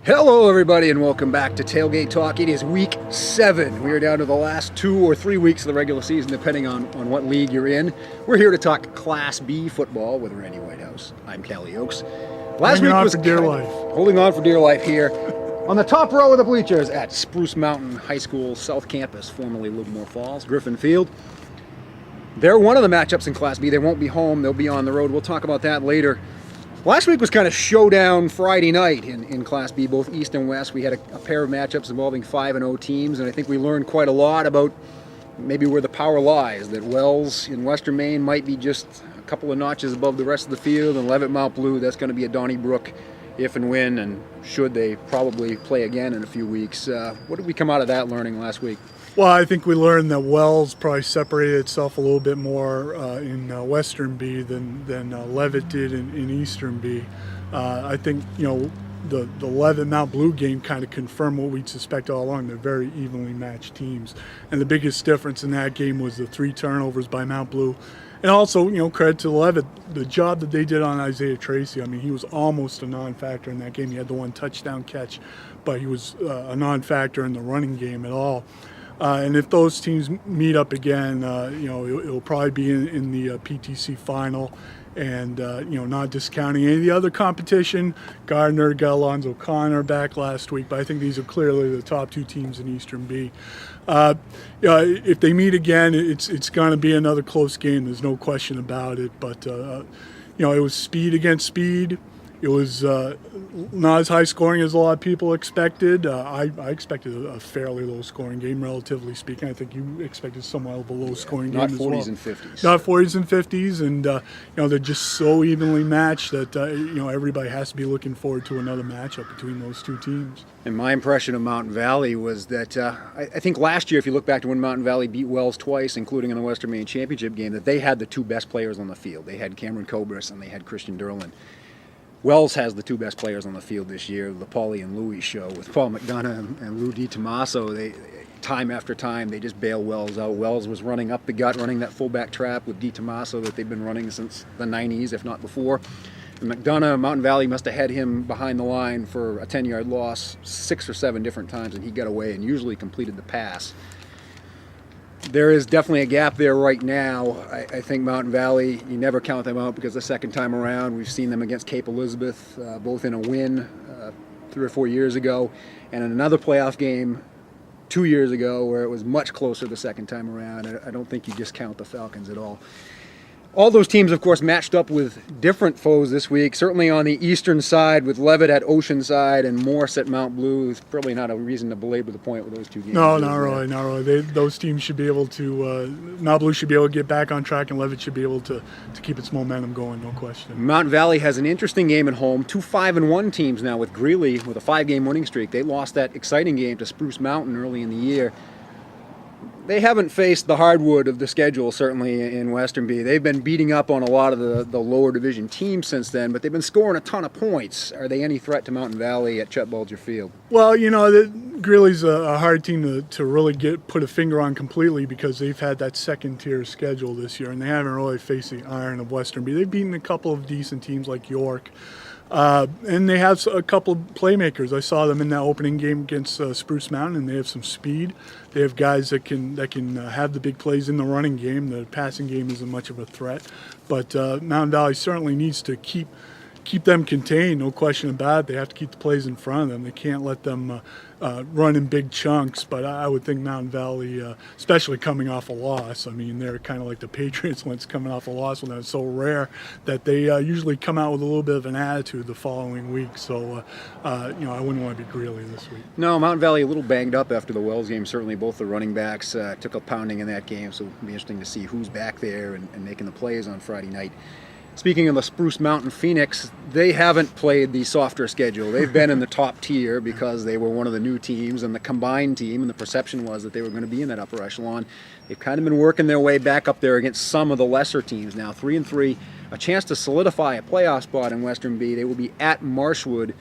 Hello, everybody, and welcome back to Tailgate Talk. It is week 7. We are down to the last 2 or 3 weeks of the regular season, depending on what league you're in. We're here to talk Class B football with Randy Whitehouse. I'm Callie Oaks. Last week was dear life. Holding on for dear life here on the top row of the bleachers at Spruce Mountain High School South Campus, formerly Livermore Falls, Griffin Field. They're one of the matchups in Class B. They won't be home. They'll be on the road. We'll talk about that later. Last week was kind of showdown Friday night in Class B, both East and West. We had a pair of matchups involving 5-0 teams, and I think we learned quite a lot about maybe where the power lies, that Wells in Western Maine might be just a couple of notches above the rest of the field, and Levitt Mount Blue, that's going to be a Donnybrook if and when, and should they probably play again in a few weeks. What did we come out of that learning last week? Well, I think we learned that Wells probably separated itself a little bit more in Western B than Levitt did in Eastern B. I think, the Levitt Mount Blue game kind of confirmed what we'd suspect all along. They're very evenly matched teams. And the biggest difference in that game was the 3 turnovers by Mount Blue. And also, credit to Levitt, the job that they did on Isaiah Tracy. I mean, he was almost a non-factor in that game. He had the 1 touchdown catch, but he was a non-factor in the running game at all. And if those teams meet up again, it'll probably be in the PTC final. And, not discounting any of the other competition. Gardner got Alonzo Connor back last week, but I think these are clearly the top 2 teams in Eastern B. If they meet again, it's going to be another close game. There's no question about it. But, it was speed against speed. It was not as high scoring as a lot of people expected. I expected a fairly low scoring game, relatively speaking. I think you expected somewhat of a low scoring game as well. Not 40s and 50s. Not 40s and 50s, and they're just so evenly matched that everybody has to be looking forward to another matchup between those 2 teams. And my impression of Mountain Valley was that I think last year, if you look back to when Mountain Valley beat Wells twice, including in the Western Maine Championship game, that they had the 2 best players on the field. They had Cameron Cobras and they had Christian Derlin. Wells has the 2 best players on the field this year, the Paulie and Louie show with Paul McDonough and Lou DiTomaso. They time after time, they just bail Wells out. Wells was running up the gut, running that fullback trap with DiTomaso that they've been running since the 90s, if not before. And McDonough, Mountain Valley must have had him behind the line for a 10-yard loss 6 or 7 different times, and he got away and usually completed the pass. There is definitely a gap there right now. I think Mountain Valley, you never count them out because the second time around, we've seen them against Cape Elizabeth, both in a win 3 or 4 years ago, and in another playoff game 2 years ago where it was much closer the second time around. I don't think you discount the Falcons at all. All those teams, of course, matched up with different foes this week. Certainly on the eastern side with Levitt at Oceanside and Morse at Mount Blue. It's probably not a reason to belabor the point with those 2 games. No, not really. Those teams should be able to, Mount Blue should be able to get back on track, and Levitt should be able to keep its momentum going, no question. Mountain Valley has an interesting game at home. 2 5-1 teams now with Greeley with a 5-game winning streak. They lost that exciting game to Spruce Mountain early in the year. They haven't faced the hardwood of the schedule, certainly in Western B. They've been beating up on a lot of the lower division teams since then, but they've been scoring a ton of points. Are they any threat to Mountain Valley at Chet Bulger Field? Well, Greeley's a hard team to really put a finger on completely because they've had that second-tier schedule this year, and they haven't really faced the iron of Western B. They've beaten a couple of decent teams like York. And they have a couple of playmakers. I saw them in that opening game against Spruce Mountain, and they have some speed. They have guys that can have the big plays in the running game. The passing game isn't much of a threat, but Mountain Valley certainly needs to keep them contained, no question about it. They have to keep the plays in front of them. They can't let them run in big chunks, but I would think Mountain Valley, especially coming off a loss, I mean, they're kind of like the Patriots when it's coming off a loss, when it's so rare that they usually come out with a little bit of an attitude the following week. So, I wouldn't want to be Greeley this week. No, Mountain Valley a little banged up after the Wells game. Certainly both the running backs took a pounding in that game, so it'll be interesting to see who's back there and making the plays on Friday night. Speaking of the Spruce Mountain Phoenix, they haven't played the softer schedule. They've been in the top tier because they were one of the new teams and the combined team, and the perception was that they were going to be in that upper echelon. They've kind of been working their way back up there against some of the lesser teams now. 3-3, a chance to solidify a playoff spot in Western B. They will be at Marshwood.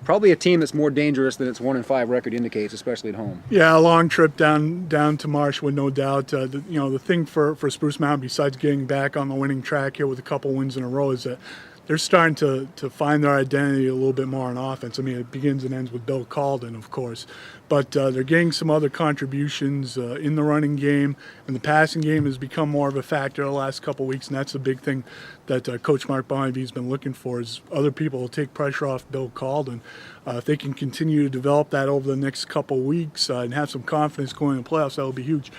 Probably a team that's more dangerous than its 1-5 record indicates, especially at home. Yeah, a long trip down to Marshwood, no doubt. The thing for Spruce Mountain, besides getting back on the winning track here with a couple wins in a row, is that they're starting to find their identity a little bit more on offense. I mean, it begins and ends with Bill Calden, of course, but they're getting some other contributions in the running game, and the passing game has become more of a factor the last couple of weeks, and that's the big thing that Coach Mark Bonnevy's been looking for, is other people will take pressure off Bill Calden. If they can continue to develop that over the next couple of weeks and have some confidence going in the playoffs, that would be huge.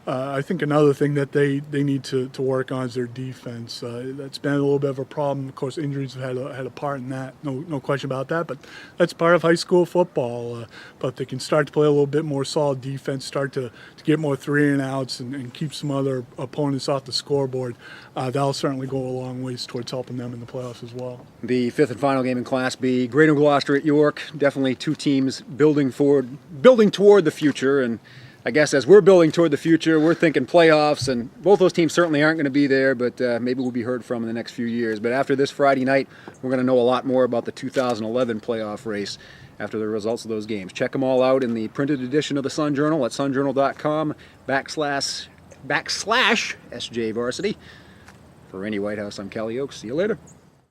I think another thing that they need to work on is their defense. That's been a little bit of a problem. Of course, injuries have had a part in that. No question about that. But that's part of high school football. But they can start to play a little bit more solid defense, start to get more 3-and-outs, and keep some other opponents off the scoreboard. That'll certainly go a long ways towards helping them in the playoffs as well. The fifth and final game in Class B, Greater Gloucester at York. Definitely two teams building toward the future. And I guess as we're building toward the future, we're thinking playoffs, and both those teams certainly aren't going to be there, but maybe we'll be heard from in the next few years. But after this Friday night, we're going to know a lot more about the 2011 playoff race after the results of those games. Check them all out in the printed edition of the Sun Journal at sunjournal.com/SJ Varsity. For Randy Whitehouse, I'm Callie Oaks. See you later.